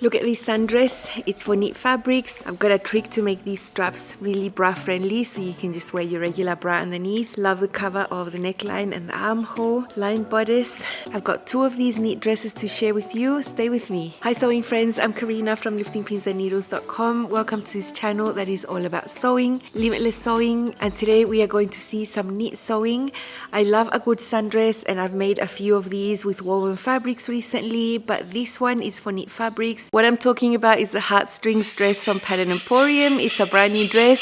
Look at this sundress. It's for knit fabrics. I've got a trick to make these straps really bra friendly, so you can just wear your regular bra underneath. Love the cover of the neckline and the armhole. Lined bodice. I've got 2 of these knit dresses to share with you. Stay with me. Hi sewing friends, I'm Karina from liftingpinsandneedles.com. Welcome to this channel that is all about sewing, limitless sewing, and today we are going to see some knit sewing. I love a good sundress and I've made a few of these with woven fabrics recently, but this one is for knit fabrics. What I'm talking about is the Heartstrings dress from Pattern Emporium. It's a brand new dress,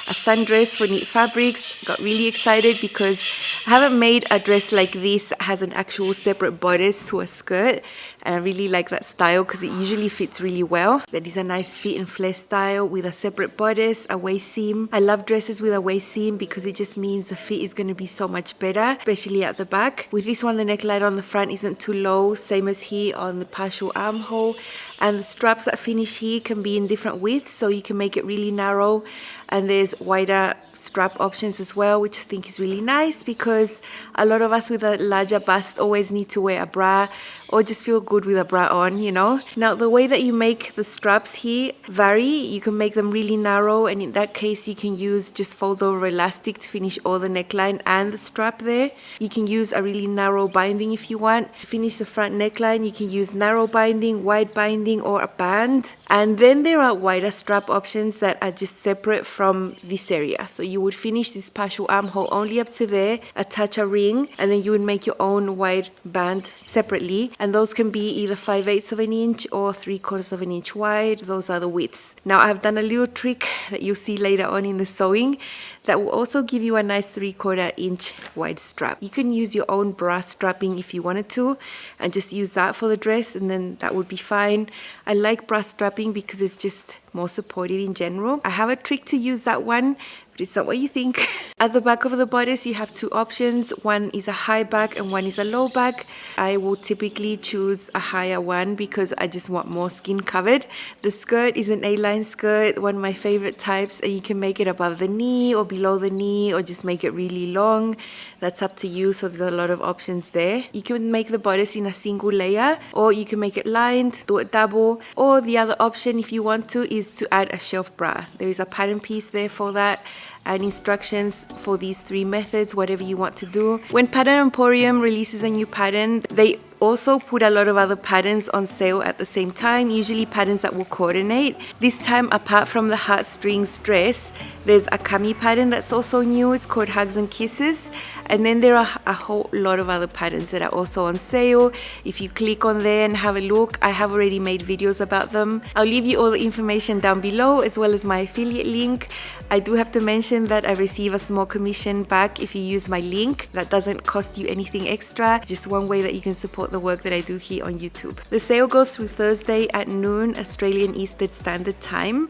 a sundress for knit fabrics. Got really excited because I haven't made a dress like this that has an actual separate bodice to a skirt, and I really like that style because it usually fits really well. That is a nice fit and flare style with a separate bodice, a waist seam. I love dresses with a waist seam because it just means the fit is going to be so much better, especially at the back. With this one, the neckline on the front isn't too low, same as here on the partial armhole. And the straps that finish here can be in different widths, so you can make it really narrow. And there's wider strap options as well, which I think is really nice because a lot of us with a larger bust always need to wear a bra or just feel good with a bra on, you know. Now the way that you make the straps here vary. You can make them really narrow, and in that case you can use just fold over elastic to finish all the neckline and the strap there. You can use a really narrow binding if you want. To finish the front neckline, you can use narrow binding, wide binding, or a band. And then there are wider strap options that are just separate from this area. So you would finish this partial armhole only up to there, attach a ring, and then you would make your own wide band separately. And those can be either 5/8 of an inch or 3/4 of an inch wide. Those are the widths. Now I've done a little trick that you'll see later on in the sewing that will also give you a nice 3/4 inch wide strap. You can use your own bra strapping if you wanted to and just use that for the dress, and then that would be fine. I like bra strapping because it's just more supportive in general. I have a trick to use that one, but it's not what you think. At the back of the bodice you have 2 options. One is a high back and one is a low back. I will typically choose a higher one because I just want more skin covered. The skirt is an A-line skirt, one of my favorite types, and you can make it above the knee or below the knee or just make it really long. That's up to you, so there's a lot of options there. You can make the bodice in a single layer, or you can make it lined, do it double, or the other option if you want to is to add a shelf bra. There is a pattern piece there for that and instructions for these 3 methods, whatever you want to do. When Pattern Emporium releases a new pattern, they also put a lot of other patterns on sale at the same time, usually patterns that will coordinate. This time, apart from the Heartstrings dress, there's a cami pattern that's also new. It's called Hugs and Kisses. And then there are a whole lot of other patterns that are also on sale. If you click on there and have a look, I have already made videos about them. I'll leave you all the information down below as well as my affiliate link. I do have to mention that I receive a small commission back if you use my link. That doesn't cost you anything extra, just one way that you can support the work that I do here on YouTube. The sale goes through Thursday at noon Australian Eastern Standard Time.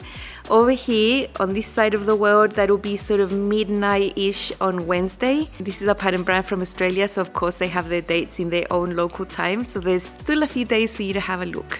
Over here on this side of the world, that'll be sort of midnight-ish on Wednesday. This is a pattern brand from Australia, so of course they have their dates in their own local time, so there's still a few days for you to have a look.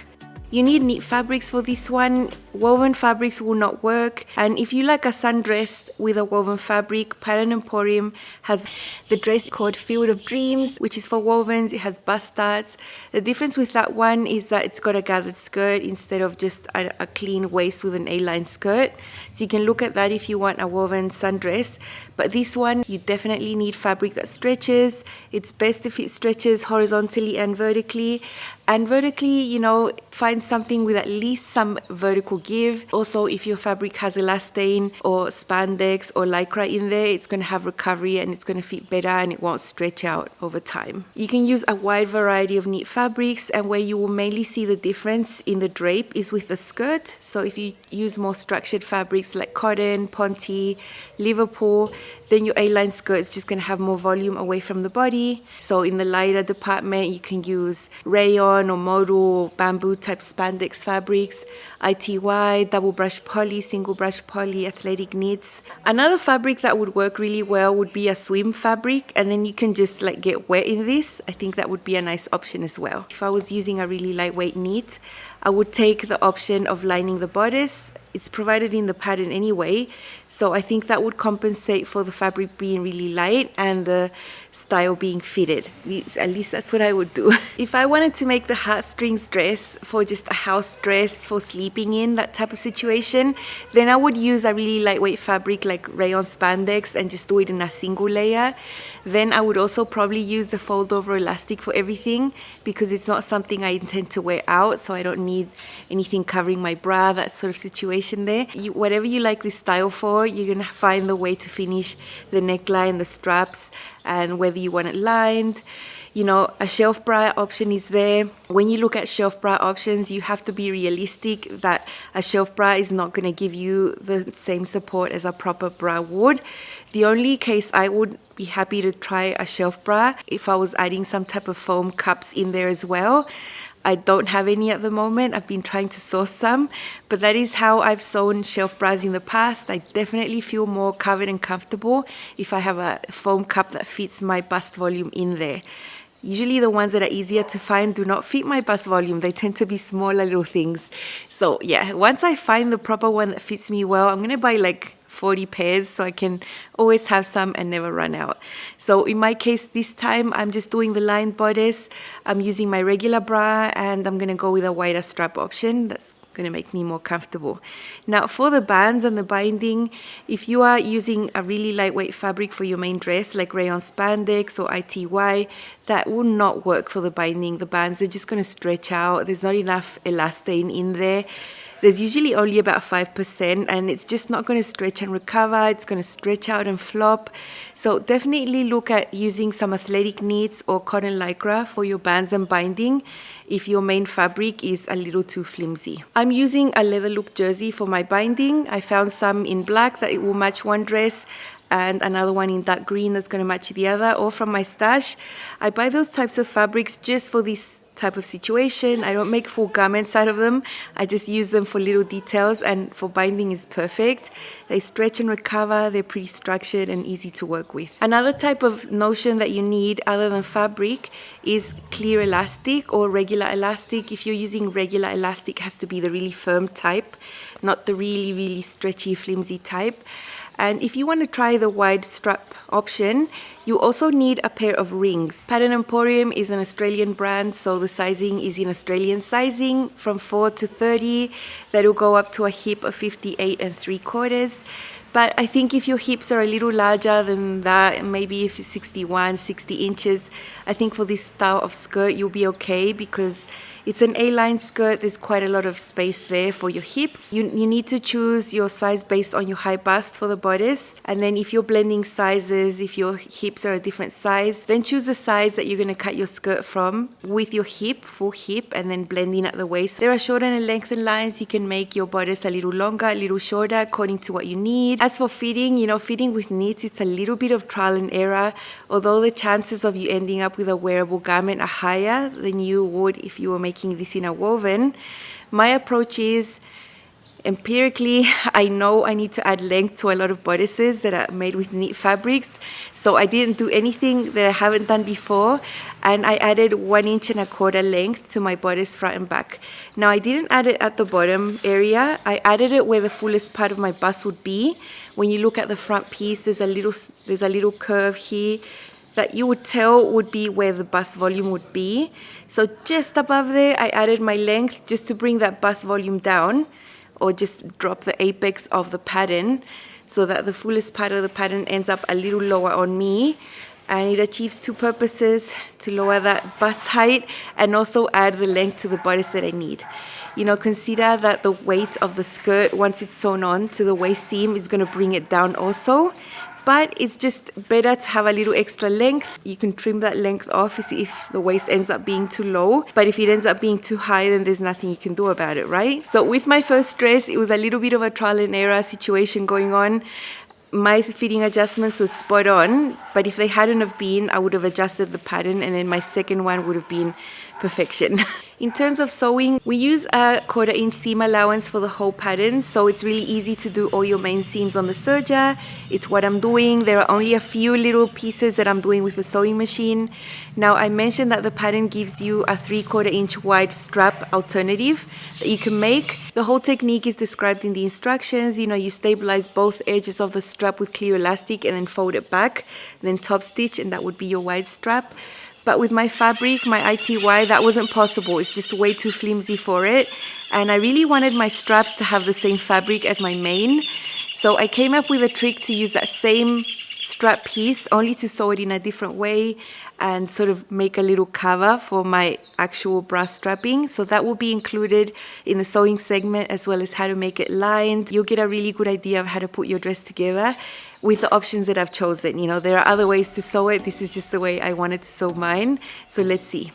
You need knit fabrics for this one. Woven fabrics will not work. And if you like a sundress with a woven fabric, Pattern Emporium has the dress called Field of Dreams, which is for wovens. It has bust darts. The difference with that one is that it's got a gathered skirt instead of just a clean waist with an A-line skirt. So you can look at that if you want a woven sundress. But this one, you definitely need fabric that stretches. It's best if it stretches horizontally and vertically. And vertically, you know, find something with at least some vertical give. Also, if your fabric has elastane or spandex or lycra in there, it's going to have recovery and it's going to fit better and it won't stretch out over time. You can use a wide variety of knit fabrics, and where you will mainly see the difference in the drape is with the skirt. So if you use more structured fabrics like cotton, ponte, Liverpool, then your A-line skirt is just going to have more volume away from the body. So in the lighter department, you can use rayon or modal or bamboo type spandex fabrics, ITY, double brush poly, single brush poly, athletic knits. Another fabric that would work really well would be a swim fabric, and then you can just like get wet in this. I think that would be a nice option as well. If I was using a really lightweight knit, I would take the option of lining the bodice it's provided in the pattern anyway. So I think that would compensate for the fabric being really light and the style being fitted. At least that's what I would do. If I wanted to make the heartstrings dress for just a house dress for sleeping in, that type of situation, then I would use a really lightweight fabric like rayon spandex and just do it in a single layer. Then I would also probably use the fold over elastic for everything, because it's not something I intend to wear out, so I don't need anything covering my bra, that sort of situation there. Whatever you like this style for, you're gonna find the way to finish the neckline, the straps, and whether you want it lined. You know, a shelf bra option is there. When you look at shelf bra options, you have to be realistic that a shelf bra is not going to give you the same support as a proper bra would. The only case I would be happy to try a shelf bra if I was adding some type of foam cups in there as well. I don't have any at the moment. I've been trying to source some, but that is how I've sewn shelf bras in the past. I definitely feel more covered and comfortable if I have a foam cup that fits my bust volume in there. Usually the ones that are easier to find do not fit my bust volume. They tend to be smaller little things. So yeah, once I find the proper one that fits me well, I'm gonna buy like 40 pairs so I can always have some and never run out. So in my case this time, I'm just doing the lined bodice. I'm using my regular bra and I'm gonna go with a wider strap option. That's gonna make me more comfortable. Now for the bands and the binding, if you are using a really lightweight fabric for your main dress like rayon spandex or ITY, that will not work for the binding. The bands are just gonna stretch out. There's not enough elastane in there. There's usually only about 5% and it's just not going to stretch and recover. It's going to stretch out and flop. So definitely look at using some athletic knits or cotton lycra for your bands and binding if your main fabric is a little too flimsy. I'm using a leather look jersey for my binding. I found some in black that it will match one dress and another one in dark green that's going to match the other, or from my stash. I buy those types of fabrics just for this type of situation. I don't make full garments out of them. I just use them for little details, and for binding is perfect. They stretch and recover. They're pretty structured and easy to work with. Another type of notion that you need other than fabric is clear elastic or regular elastic. If you're using regular elastic, it has to be the really firm type, not the really stretchy flimsy type. And if you want to try the wide strap option, you also need a pair of rings. Pattern Emporium is an Australian brand, so the sizing is in Australian sizing from 4 to 30. That will go up to a hip of 58 3/4. But I think if your hips are a little larger than that, maybe if it's 61, 60 inches, I think for this style of skirt, you'll be okay, because it's an A-line skirt. There's quite a lot of space there for your hips. You need to choose your size based on your high bust for the bodice. And then if you're blending sizes, if your hips are a different size, then choose the size that you're going to cut your skirt from with your hip, full hip, and then blend in at the waist. There are shortened and lengthened lines. You can make your bodice a little longer, a little shorter, according to what you need. As for fitting, fitting with knits, it's a little bit of trial and error. Although the chances of you ending up with a wearable garment are higher than you would if you were making this in a woven, my approach is empirically, I know I need to add length to a lot of bodices that are made with knit fabrics. So I didn't do anything that I haven't done before, and I added 1.25 inch length to my bodice front and back. Now I didn't add it at the bottom area. I added it where the fullest part of my bust would be. When you look at the front piece, there's a little curve here that you would tell would be where the bust volume would be. So just above there, I added my length just to bring that bust volume down, or just drop the apex of the pattern so that the fullest part of the pattern ends up a little lower on me. And it achieves two purposes: to lower that bust height and also add the length to the bodice that I need. Consider that the weight of the skirt, once it's sewn on to the waist seam, is going to bring it down also. But it's just better to have a little extra length. You can trim that length off if the waist ends up being too low. But if it ends up being too high, then there's nothing you can do about it, right? So with my first dress, it was a little bit of a trial and error situation going on. My fitting adjustments were spot on, but if they hadn't have been, I would have adjusted the pattern, and then my second one would have been perfection. In terms of sewing, we use a 1/4 inch seam allowance for the whole pattern, so it's really easy to do all your main seams on the serger. It's what I'm doing. There are only a few little pieces that I'm doing with the sewing machine. Now, I mentioned that the pattern gives you a 3/4 inch wide strap alternative that you can make. The whole technique is described in the instructions. You know, you stabilize both edges of the strap with clear elastic and then fold it back, then top stitch, and that would be your wide strap. But with my fabric, my ITY, that wasn't possible. It's just way too flimsy for it. And I really wanted my straps to have the same fabric as my main. So I came up with a trick to use that same strap piece, only to sew it in a different way and sort of make a little cover for my actual bra strapping. So that will be included in the sewing segment, as well as how to make it lined. You'll get a really good idea of how to put your dress together with the options that I've chosen. You know, there are other ways to sew it. This is just the way I wanted to sew mine. So let's see.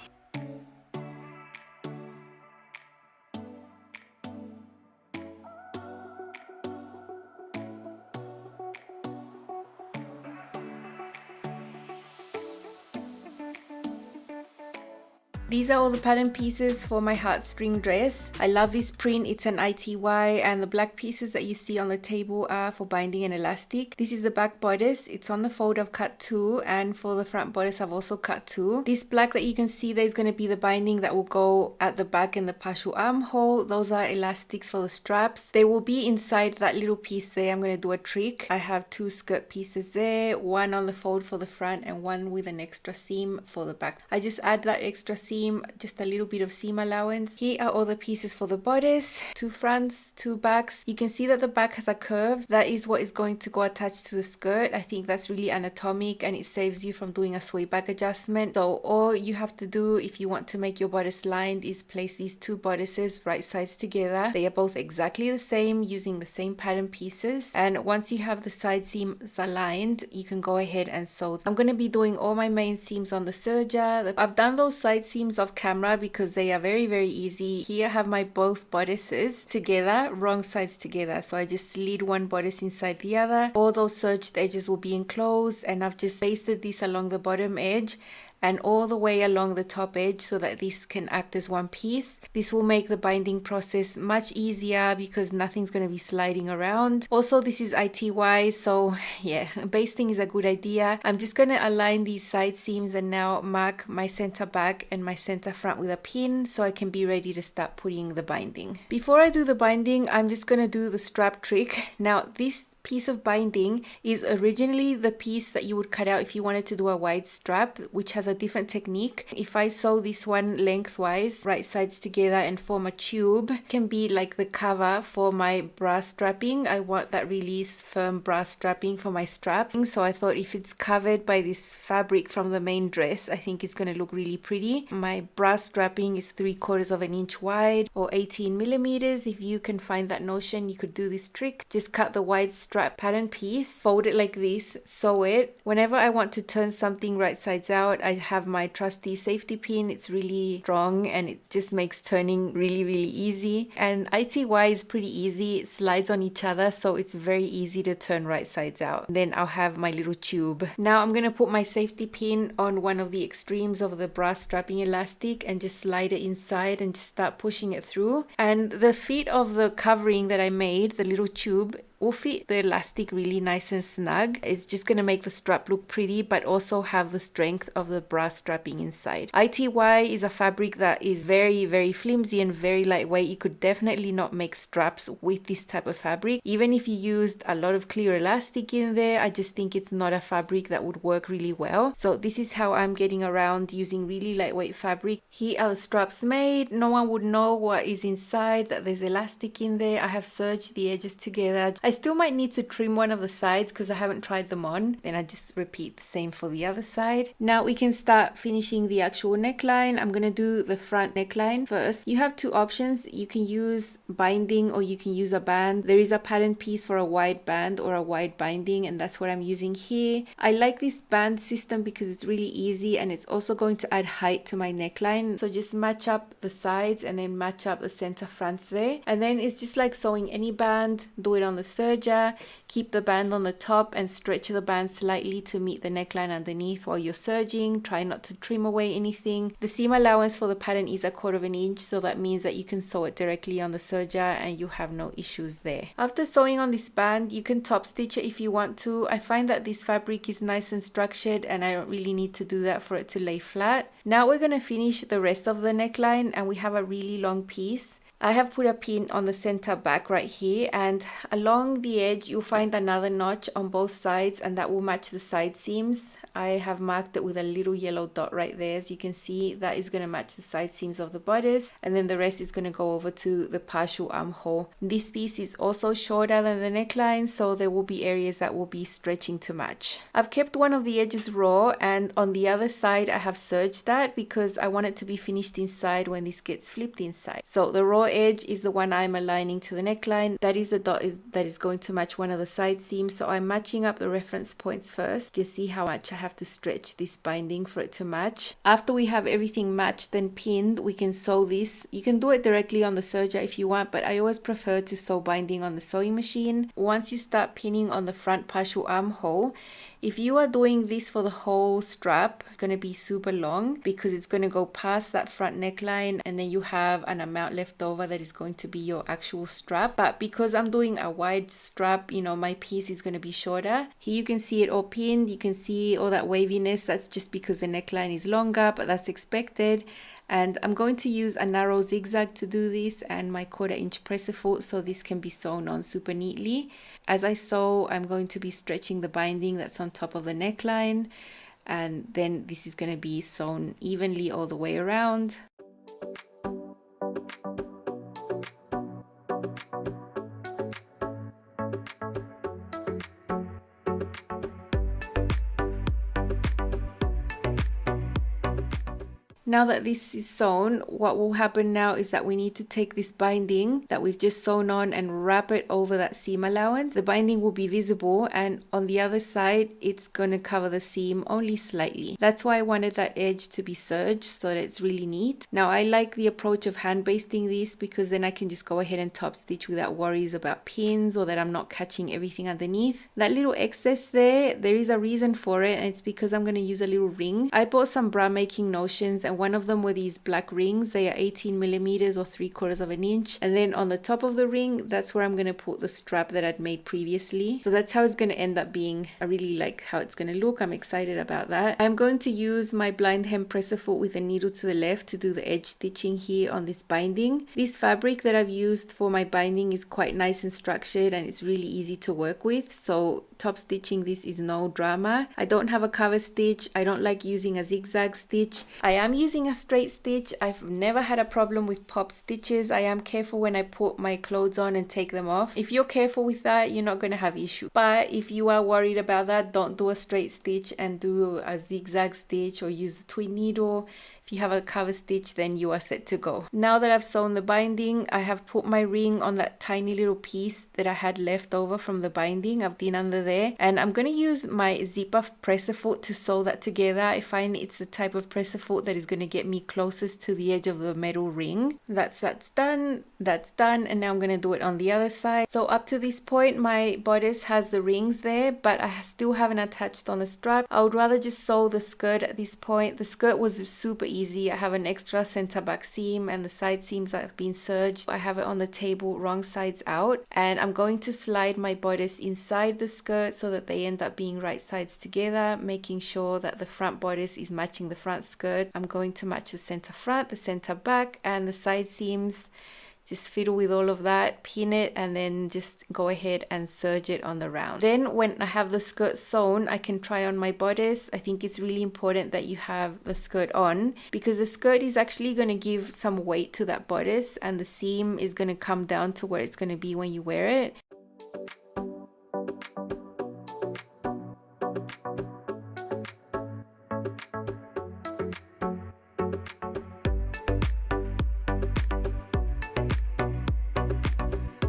These are all the pattern pieces for my heartstring dress. I love this print. It's an ITY, and the black pieces that you see on the table are for binding and elastic. This is the back bodice. It's on the fold. I've cut 2, and for the front bodice I've also cut 2. This black that you can see there is going to be the binding that will go at the back and the partial armhole. Those are elastics for the straps. They will be inside that little piece there. I'm going to do a trick. I have 2 skirt pieces there, one on the fold for the front and one with an extra seam for the back. I just add that extra seam, just a little bit of seam allowance. Here are all the pieces for the bodice, 2 fronts, 2 backs. You can see that the back has a curve. That is what is going to go attached to the skirt. I think that's really anatomic, and it saves you from doing a sway back adjustment. So all you have to do if you want to make your bodice lined is place these 2 bodices right sides together. They are both exactly the same, using the same pattern pieces. And once you have the side seams aligned, you can go ahead and sew. I'm going to be doing all my main seams on the serger. I've done those side seams off camera because they are very easy. Here I have my both bodices together, wrong sides together, so I just slid one bodice inside the other. All those serged edges will be enclosed, and I've just pasted this along the bottom edge and all the way along the top edge so that this can act as one piece. This will make the binding process much easier because nothing's going to be sliding around. Also, this is ITY, so yeah, basting is a good idea. I'm just going to align these side seams and now mark my center back and my center front with a pin so I can be ready to start putting the binding. Before I do the binding, I'm just going to do the strap trick. Now, this piece of binding is originally the piece that you would cut out if you wanted to do a wide strap, which has a different technique. If I sew this one lengthwise, right sides together, and form a tube, it can be like the cover for my bra strapping. I want that really firm bra strapping for my straps, so I thought if it's covered by this fabric from the main dress, I think it's going to look really pretty. My bra strapping is 3/4 of an inch wide, or 18 millimeters. If you can find that notion, you could do this trick. Just cut the wide strap pattern piece, fold it like this, sew it. Whenever I want to turn something right sides out, I have my trusty safety pin. It's really strong and it just makes turning really easy. And ITY is pretty easy. It slides on each other, so it's very easy to turn right sides out. Then I'll have my little tube. Now I'm going to put my safety pin on one of the extremes of the bra strapping elastic and just slide it inside and just start pushing it through. And the feet of the covering that I made, the little tube, will fit the elastic really nice and snug. It's just going to make the strap look pretty, but also have the strength of the bra strapping inside. ITY is a fabric that is very flimsy and very lightweight. You could definitely not make straps with this type of fabric. Even if you used a lot of clear elastic in there, I just think it's not a fabric that would work really well. So this is how I'm getting around using really lightweight fabric. Here are the straps made. No one would know what is inside, that there's elastic in there. I have serged the edges together. I still might need to trim one of the sides because I haven't tried them on. Then I just repeat the same for the other side. Now we can start finishing the actual neckline. I'm going to do the front neckline first. You have 2 options. You can use binding or you can use a band. There is a pattern piece for a wide band or a wide binding, and that's what I'm using here. I like this band system because it's really easy and it's also going to add height to my neckline. So just match up the sides and then match up the center fronts there. And then it's just like sewing any band. Do it on the serger. Keep the band on the top and stretch the band slightly to meet the neckline underneath while you're serging. Try not to trim away anything. The seam allowance for the pattern is 1/4 inch, so that means that you can sew it directly on the serger and you have no issues there. After sewing on this band, you can top stitch it if you want to. I find that this fabric is nice and structured and I don't really need to do that for it to lay flat. Now we're going to finish the rest of the neckline, and we have a really long piece. I have put a pin on the center back right here, and along the edge you'll find another notch on both sides, and that will match the side seams. I have marked it with a little yellow dot right there. As you can see, that is going to match the side seams of the bodice, and then the rest is going to go over to the partial armhole. This piece is also shorter than the neckline, so there will be areas that will be stretching to match. I've kept one of the edges raw, and on the other side I have serged that because I want it to be finished inside when this gets flipped inside. So the raw edge is the one I'm aligning to the neckline. That is the dot that is going to match one of the side seams, so I'm matching up the reference points first. You can see how much I have to stretch this binding for it to match. After we have everything matched and pinned, we can sew this. You can do it directly on the serger if you want, but I always prefer to sew binding on the sewing machine. Once you start pinning on the front partial armhole, if you are doing this for the whole strap, it's going to be super long because it's going to go past that front neckline, and then you have an amount left over that is going to be your actual strap. But because I'm doing a wide strap, you know, my piece is going to be shorter. Here you can see it all pinned. You can see all that waviness. That's just because the neckline is longer, but that's expected. And I'm going to use a narrow zigzag to do this, and my 1/4 inch presser foot, so this can be sewn on super neatly. As I sew, I'm going to be stretching the binding that's on top of the neckline, and then this is going to be sewn evenly all the way around. Now that this is sewn, what will happen now is that we need to take this binding that we've just sewn on and wrap it over that seam allowance. The binding will be visible, and on the other side it's going to cover the seam only slightly. That's why I wanted that edge to be serged so that it's really neat. Now I like the approach of hand basting this because then I can just go ahead and top stitch without worries about pins or that I'm not catching everything underneath. That little excess there is a reason for it, and it's because I'm going to use a little ring. I bought some bra making notions, and one of them were these black rings. They are 18 millimeters or 3/4 inch, and then on the top of the ring, that's where I'm going to put the strap that I'd made previously. So that's how it's going to end up being. I really like how it's going to look. I'm excited about that. I'm going to use my blind hem presser foot with a needle to the left to do the edge stitching here on this binding. This fabric that I've used for my binding is quite nice and structured, and it's really easy to work with, so top stitching this is no drama. I don't have a cover stitch. I don't like using a zigzag stitch. I am using a straight stitch. I've never had a problem with pop stitches. I am careful when I put my clothes on and take them off. If you're careful with that, you're not going to have issue. But if you are worried about that, don't do a straight stitch and do a zigzag stitch or use the twin needle. If you have a cover stitch, then you are set to go. Now that I've sewn the binding, I have put my ring on that tiny little piece that I had left over from the binding. I've been under there, and I'm going to use my zipper presser foot to sew that together. I find it's the type of presser foot that is going to get me closest to the edge of the metal ring. That's done, and now I'm going to do it on the other side. So up to this point, my bodice has the rings there, but I still haven't attached on the strap. I would rather just sew the skirt at this point. The skirt was super easy. I have an extra center back seam, and the side seams that have been serged. I have it on the table wrong sides out, and I'm going to slide my bodice inside the skirt so that they end up being right sides together, making sure that the front bodice is matching the front skirt. I'm going to match the center front, the center back, and the side seams. Just fiddle with all of that, pin it, and then just go ahead and serge it on the round. Then when I have the skirt sewn, I can try on my bodice. I think it's really important that you have the skirt on because the skirt is actually going to give some weight to that bodice, and the seam is going to come down to where it's going to be when you wear it.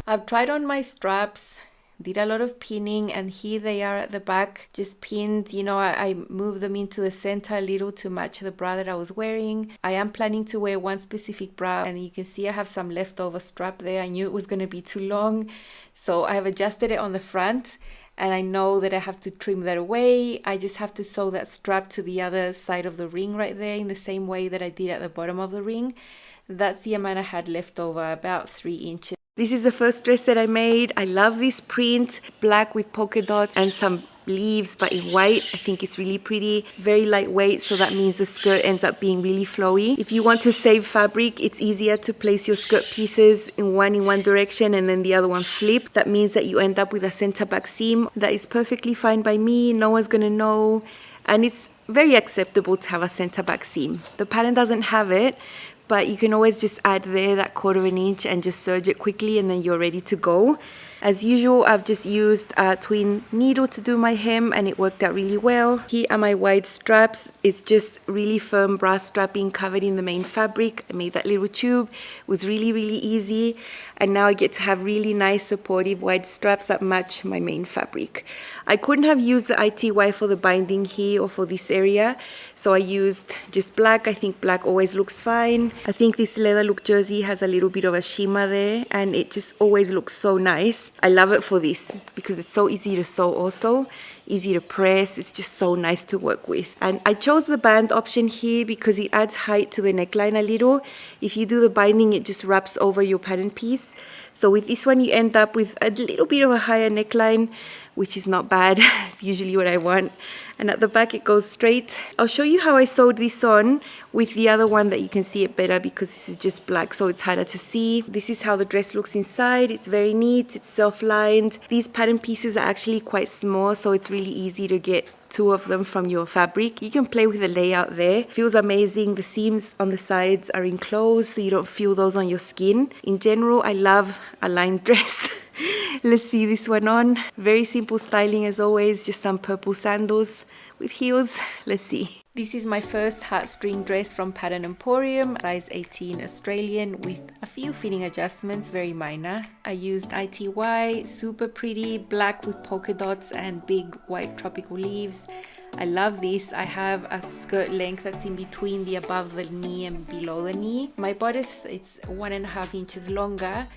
I've tried on my straps. Did a lot of pinning, and here they are at the back, just pinned. You know, I moved them into the center a little to match the bra that I was wearing. I am planning to wear one specific bra, and you can see I have some leftover strap there. I knew it was going to be too long, so I have adjusted it on the front, and I know that I have to trim that away. I just have to sew that strap to the other side of the ring right there in the same way that I did at the bottom of the ring. That's the amount I had left over, about 3 inches. This is the first dress that I made. I love this print, black with polka dots and some leaves, but in white. I think it's really pretty, very lightweight, so that means the skirt ends up being really flowy. If you want to save fabric, it's easier to place your skirt pieces in one direction and then the other one flip. That means that you end up with a center back seam. That is perfectly fine by me. No one's gonna know, and it's very acceptable to have a center back seam. The pattern doesn't have it, but you can always just add there that 1/4 inch and just serge it quickly, and then you're ready to go. As usual, I've just used a twin needle to do my hem, and it worked out really well. Here are my wide straps. It's just really firm brass strapping covered in the main fabric. I made that little tube. It was really, really easy. And now I get to have really nice supportive wide straps that match my main fabric. I couldn't have used the ITY for the binding here or for this area, so I used just black. I think black always looks fine. I think this leather look jersey has a little bit of a shimmer there, and it just always looks so nice. I love it for this because it's so easy to sew also, easy to press. It's just so nice to work with. And I chose the band option here because it adds height to the neckline a little. If you do the binding, it just wraps over your pattern piece. So with this one, you end up with a little bit of a higher neckline, which is not bad. It's usually what I want. And at the back it goes straight. I'll show you how I sewed this on with the other one that you can see it better because this is just black, so it's harder to see. This is how the dress looks inside. It's very neat, it's self-lined. These pattern pieces are actually quite small, so it's really easy to get 2 of them from your fabric. You can play with the layout there. Feels amazing. The seams on the sides are enclosed, so you don't feel those on your skin. In general, I love a lined dress. Let's see this one on. Very simple styling as always, just some purple sandals with heels. Let's see. This is my first heartstring dress from Pattern Emporium, size 18 Australian, with a few fitting adjustments, very minor. I used ITY, super pretty, black with polka dots and big white tropical leaves. I love this. I have a skirt length that's in between the above the knee and below the knee. My bodice, it's 1.5 inches longer,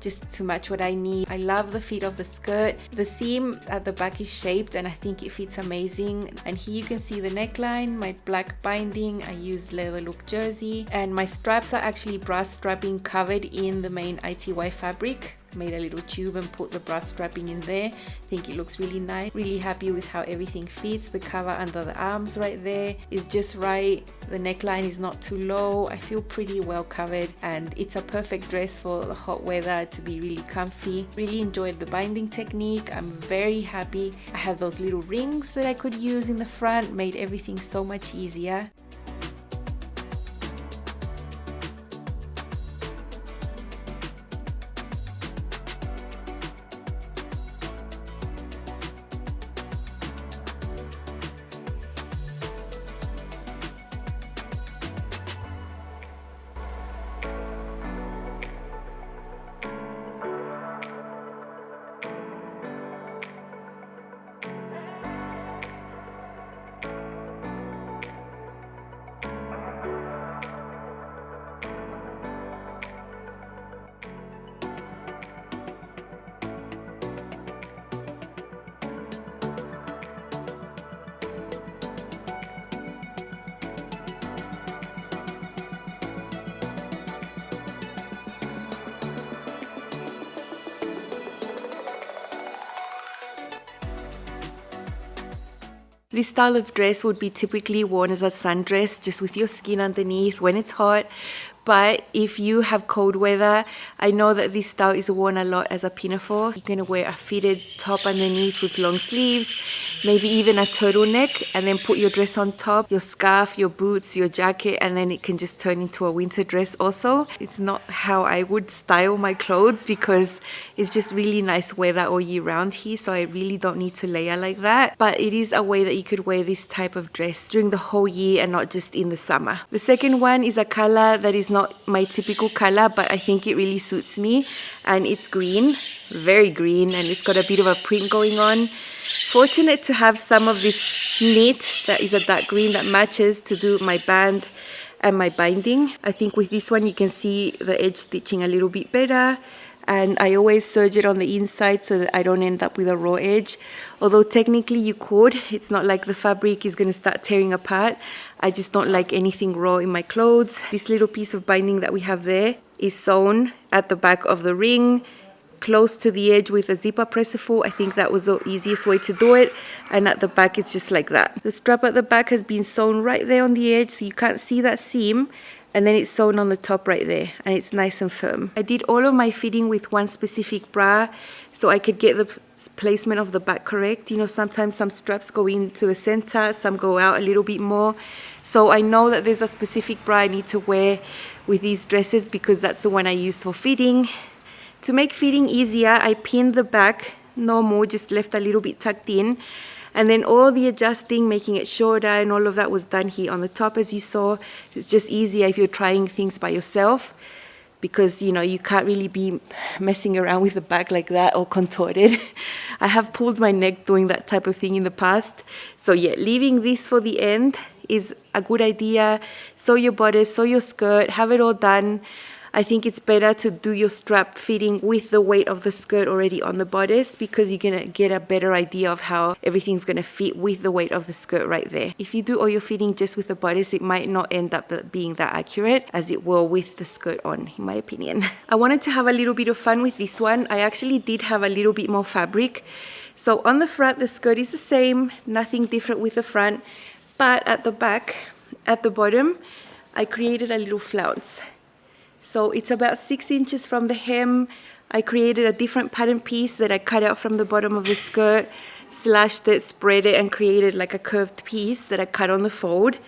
just to match what I need. I love the fit of the skirt. The seam at the back is shaped and I think it fits amazing. And here you can see the neckline, my black binding. I used leather look jersey, and my straps are actually brass strapping covered in the main ITY fabric. Made a little tube and put the brass strapping in there. I think it looks really nice. Really happy with how everything fits. The cover under the arms right there is just right. The neckline is not too low. I feel pretty well covered, and it's a perfect dress for the hot weather to be really comfy. Really enjoyed the binding technique. I'm very happy. I have those little rings that I could use in the front. Made everything so much easier. This style of dress would be typically worn as a sundress, just with your skin underneath when it's hot. But if you have cold weather, I know that this style is worn a lot as a pinafore. You're gonna wear a fitted top underneath with long sleeves, maybe even a turtleneck, and then put your dress on top, your scarf, your boots, your jacket, and then it can just turn into a winter dress also. It's not how I would style my clothes because it's just really nice weather all year round here, so I really don't need to layer like that. But it is a way that you could wear this type of dress during the whole year and not just in the summer. The second one is a color that is not my typical color, but I think it really suits me, and it's green, very green, and it's got a bit of a print going on. Fortunate to have some of this knit that is a dark green that matches to do my band and my binding. I think with this one you can see the edge stitching a little bit better, and I always serge it on the inside so that I don't end up with a raw edge. Although technically you could, it's not like the fabric is going to start tearing apart. I just don't like anything raw in my clothes. This little piece of binding that we have there is sewn at the back of the ring, close to the edge with a zipper pressible. I think that was the easiest way to do it, and at the back it's just like that. The strap at the back has been sewn right there on the edge, so you can't see that seam, and then it's sewn on the top right there, and it's nice and firm. I did all of my fitting with one specific bra so I could get the placement of the back correct. You know, sometimes some straps go into the center, some go out a little bit more, so I know that there's a specific bra I need to wear with these dresses because that's the one I used for fitting. To make fitting easier, I pinned the back normal, just left a little bit tucked in, and then all the adjusting, making it shorter and all of that was done here on the top, as you saw. It's just easier if you're trying things by yourself because, you know, you can't really be messing around with the back like that or contorted. I have pulled my neck doing that type of thing in the past. So yeah, leaving this for the end is a good idea. Sew your bodice, sew your skirt, have it all done. I think it's better to do your strap fitting with the weight of the skirt already on the bodice because you're going to get a better idea of how everything's going to fit with the weight of the skirt right there. If you do all your fitting just with the bodice, it might not end up being that accurate as it will with the skirt on, in my opinion. I wanted to have a little bit of fun with this one. I actually did have a little bit more fabric. So on the front, the skirt is the same, nothing different with the front, but at the back, at the bottom, I created a little flounce. So it's about 6 inches from the hem. I created a different pattern piece that I cut out from the bottom of the skirt, slashed it, spread it, and created like a curved piece that I cut on the fold.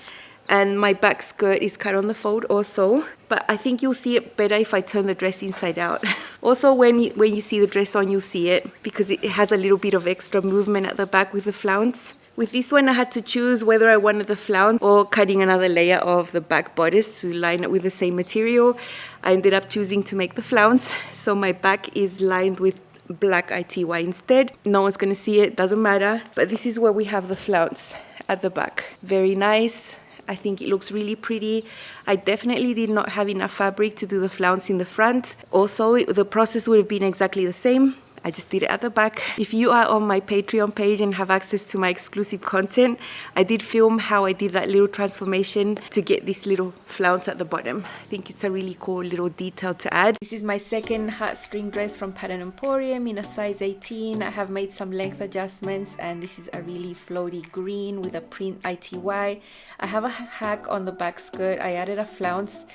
And my back skirt is cut on the fold also. But I think you'll see it better if I turn the dress inside out. Also, when you see the dress on, you'll see it because it has a little bit of extra movement at the back with the flounce. With this one, I had to choose whether I wanted the flounce or cutting another layer of the back bodice to line it with the same material. I ended up choosing to make the flounce, so my back is lined with black ITY instead. No one's going to see it, doesn't matter. But this is where we have the flounce at the back. Very nice. I think it looks really pretty. I definitely did not have enough fabric to do the flounce in the front. Also, the process would have been exactly the same. I just did it at the back. If you are on my Patreon page and have access to my exclusive content, I did film how I did that little transformation to get this little flounce at the bottom. I think it's a really cool little detail to add. This is my second heartstring dress from Pattern Emporium in a size 18. I have made some length adjustments, and this is a really floaty green with a print ITY. I have a hack on the back skirt. I added a flounce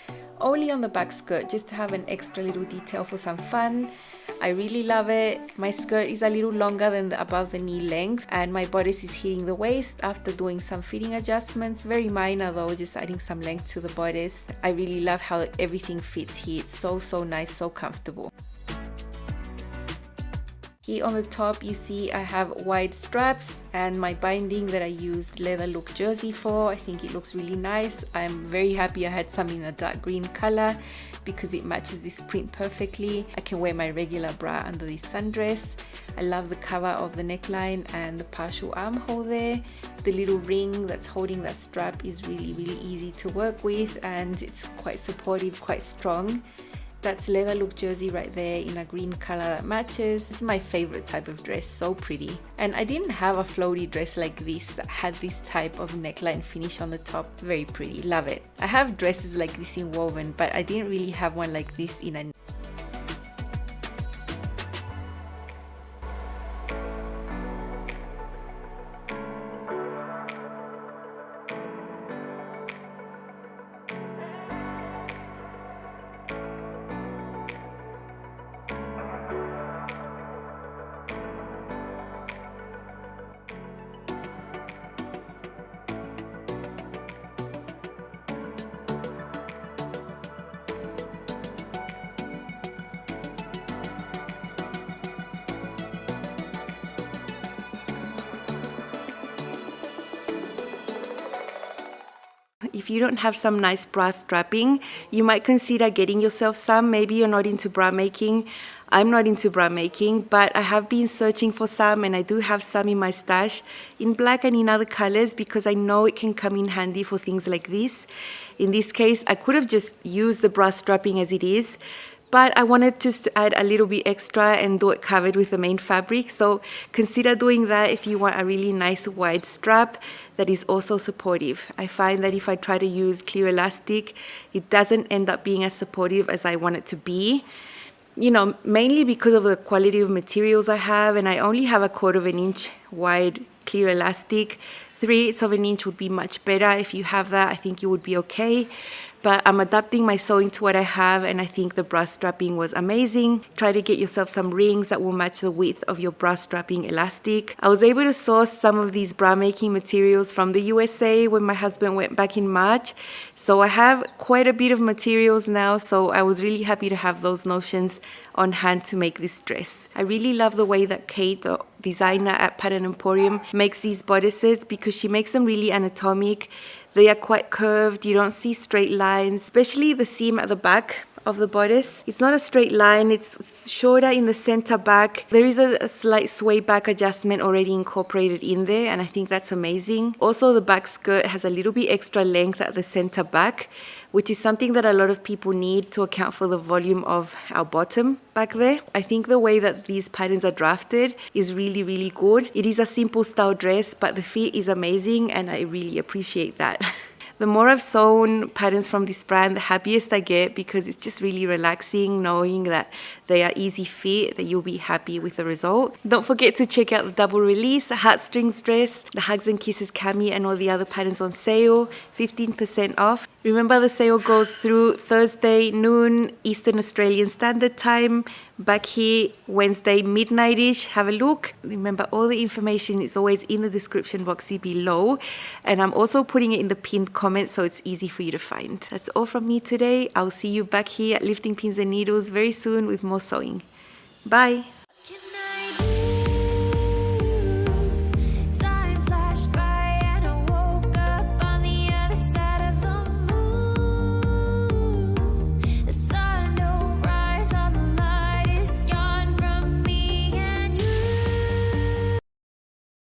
only on the back skirt just to have an extra little detail for some fun. I really love it. My skirt is a little longer than above the knee length, and my bodice is hitting the waist after doing some fitting adjustments. Very minor though, just adding some length to the bodice. I really love how everything fits here. It's so nice, so comfortable. Here on the top you see I have wide straps and my binding that I used leather look jersey for. I think it looks really nice. I'm very happy I had some in a dark green color because it matches this print perfectly. I can wear my regular bra under this sundress. I love the cover of the neckline and the partial armhole there. The little ring that's holding that strap is really easy to work with, and it's quite supportive, quite strong. That's leather look jersey right there in a green color that matches. This is my favorite type of dress, so pretty. And I didn't have a floaty dress like this that had this type of neckline finish on the top. Very pretty, love it. I have dresses like this in woven, but I didn't really have one like this in a If you don't have some nice bra strapping, you might consider getting yourself some. Maybe you're not into bra making. I'm not into bra making, but I have been searching for some, and I do have some in my stash in black and in other colors because I know it can come in handy for things like this. In this case, I could have just used the bra strapping as it is, but I wanted just to add a little bit extra and do it covered with the main fabric. So consider doing that if you want a really nice wide strap that is also supportive. I find that if I try to use clear elastic, it doesn't end up being as supportive as I want it to be. You know, mainly because of the quality of materials I have, and I only have a 1/4 of an inch wide clear elastic. 3/8 of an inch would be much better. If you have that, I think you would be okay. But I'm adapting my sewing to what I have, and I think the bra strapping was amazing. Try to get yourself some rings that will match the width of your bra strapping elastic. I was able to source some of these bra making materials from the USA when my husband went back in March. So I have quite a bit of materials now, so I was really happy to have those notions on hand to make this dress. I really love the way that Kate, the designer at Pattern Emporium, makes these bodices because she makes them really anatomic. They are quite curved, you don't see straight lines, especially the seam at the back of the bodice. It's not a straight line, it's shorter in the center back. There is a slight sway back adjustment already incorporated in there, and I think that's amazing. Also, the back skirt has a little bit extra length at the center back, which is something that a lot of people need to account for the volume of our bottom back there. I think the way that these patterns are drafted is really, really good. It is a simple style dress, but the fit is amazing, and I really appreciate that. The more I've sewn patterns from this brand, the happiest I get, because it's just really relaxing knowing that they are easy fit, that you'll be happy with the result. Don't forget to check out the double release, the Heartstrings dress, the Hugs and Kisses cami, and all the other patterns on sale, 15% off. Remember, the sale goes through Thursday noon Eastern Australian Standard Time. Back here Wednesday midnight-ish. Have a look. Remember, all the information is always in the description box here below, and I'm also putting it in the pinned comment so it's easy for you to find. That's all from me today. I'll see you back here at Lifting Pins and Needles very soon with more sewing. Bye.